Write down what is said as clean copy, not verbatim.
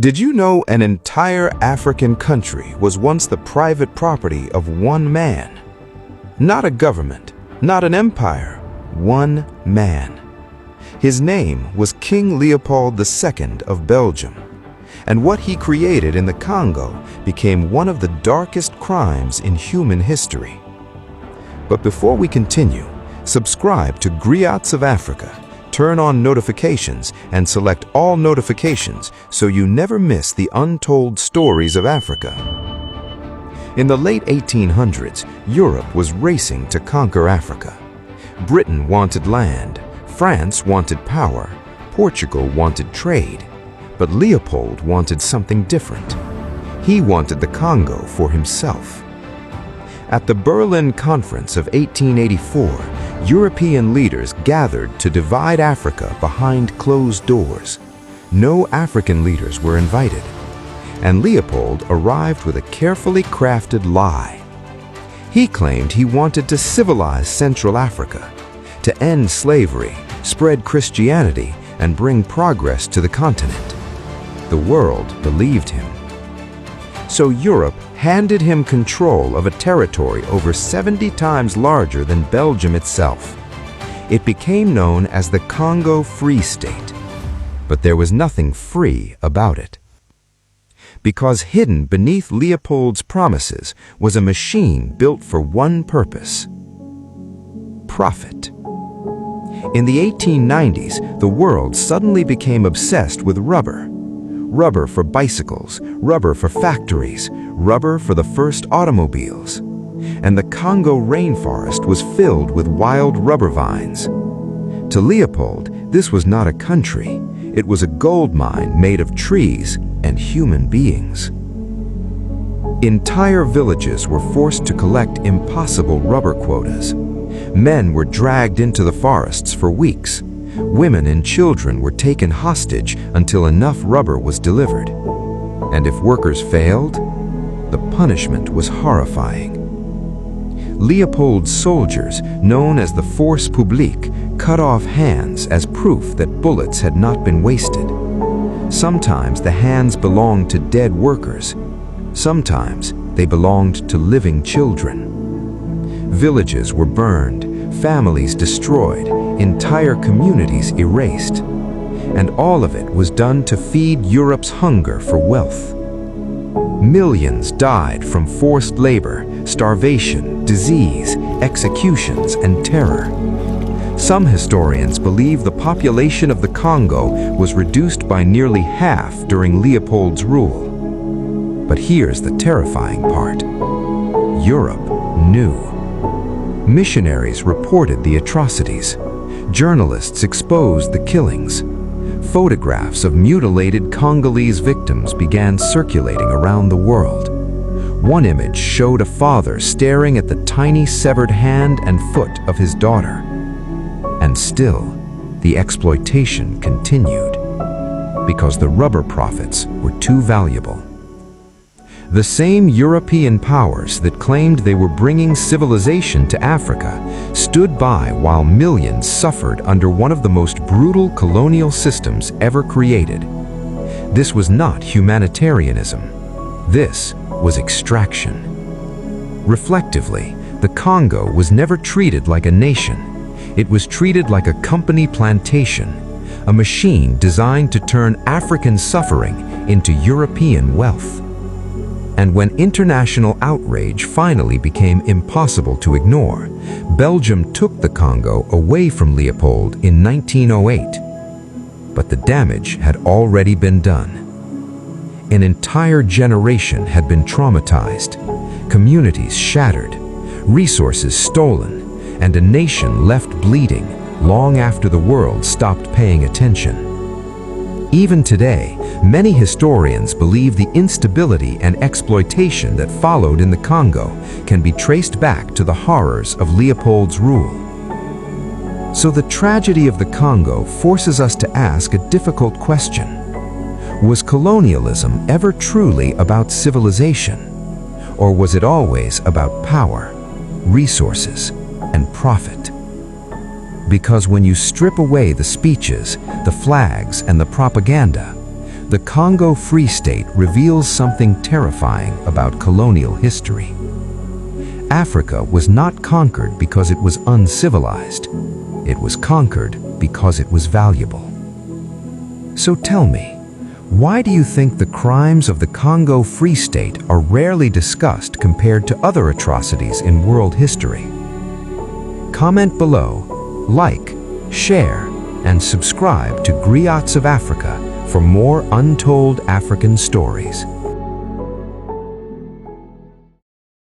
Did you know an entire African country was once the private property of one man? Not a government, not an empire, one man. His name was King Leopold II of Belgium, and what he created in the Congo became one of the darkest crimes in human history. But before we continue, subscribe to Griots of Africa, turn on notifications, and select all notifications so you never miss the untold stories of Africa. In the late 1800s, Europe was racing to conquer Africa. Britain wanted land, France wanted power, Portugal wanted trade, but Leopold wanted something different. He wanted the Congo for himself. At the Berlin Conference of 1884, European leaders gathered to divide Africa behind closed doors. No African leaders were invited, and Leopold arrived with a carefully crafted lie. He claimed he wanted to civilize Central Africa, to end slavery, spread Christianity, and bring progress to the continent. The world believed him. So Europe handed him control of a territory over 70 times larger than Belgium itself. It became known as the Congo Free State, but there was nothing free about it. Because hidden beneath Leopold's promises was a machine built for one purpose: profit. In the 1890s, the world suddenly became obsessed with rubber. Rubber for bicycles, rubber for factories, rubber for the first automobiles. And the Congo rainforest was filled with wild rubber vines. To Leopold, this was not a country. It was a gold mine made of trees and human beings. Entire villages were forced to collect impossible rubber quotas. Men were dragged into the forests for weeks. Women and children were taken hostage until enough rubber was delivered. And if workers failed, the punishment was horrifying. Leopold's soldiers, known as the Force Publique, cut off hands as proof that bullets had not been wasted. Sometimes the hands belonged to dead workers. Sometimes they belonged to living children. Villages were burned, families destroyed, entire communities erased. And all of it was done to feed Europe's hunger for wealth. Millions died from forced labor, starvation, disease, executions, and terror. Some historians believe the population of the Congo was reduced by nearly half during Leopold's rule. But here's the terrifying part. Europe knew. Missionaries reported the atrocities. Journalists exposed the killings. Photographs of mutilated Congolese victims began circulating around the world. One image showed a father staring at the tiny severed hand and foot of his daughter. And still, the exploitation continued, because the rubber profits were too valuable. The same European powers that claimed they were bringing civilization to Africa stood by while millions suffered under one of the most brutal colonial systems ever created. This was not humanitarianism. This was extraction. Reflectively, the Congo was never treated like a nation. It was treated like a company plantation, a machine designed to turn African suffering into European wealth. And when international outrage finally became impossible to ignore, Belgium took the Congo away from Leopold in 1908. But the damage had already been done. An entire generation had been traumatized, communities shattered, resources stolen, and a nation left bleeding long after the world stopped paying attention. Even today, many historians believe the instability and exploitation that followed in the Congo can be traced back to the horrors of Leopold's rule. So the tragedy of the Congo forces us to ask a difficult question. Was colonialism ever truly about civilization? Or was it always about power, resources, and profit? Because when you strip away the speeches, the flags, and the propaganda, The Congo Free State reveals something terrifying about colonial history. Africa was not conquered because it was uncivilized. It was conquered because it was valuable. So tell me, why do you think the crimes of the Congo Free State are rarely discussed compared to other atrocities in world history? Comment below, like, share, and subscribe to Griots of Africa for more untold African stories.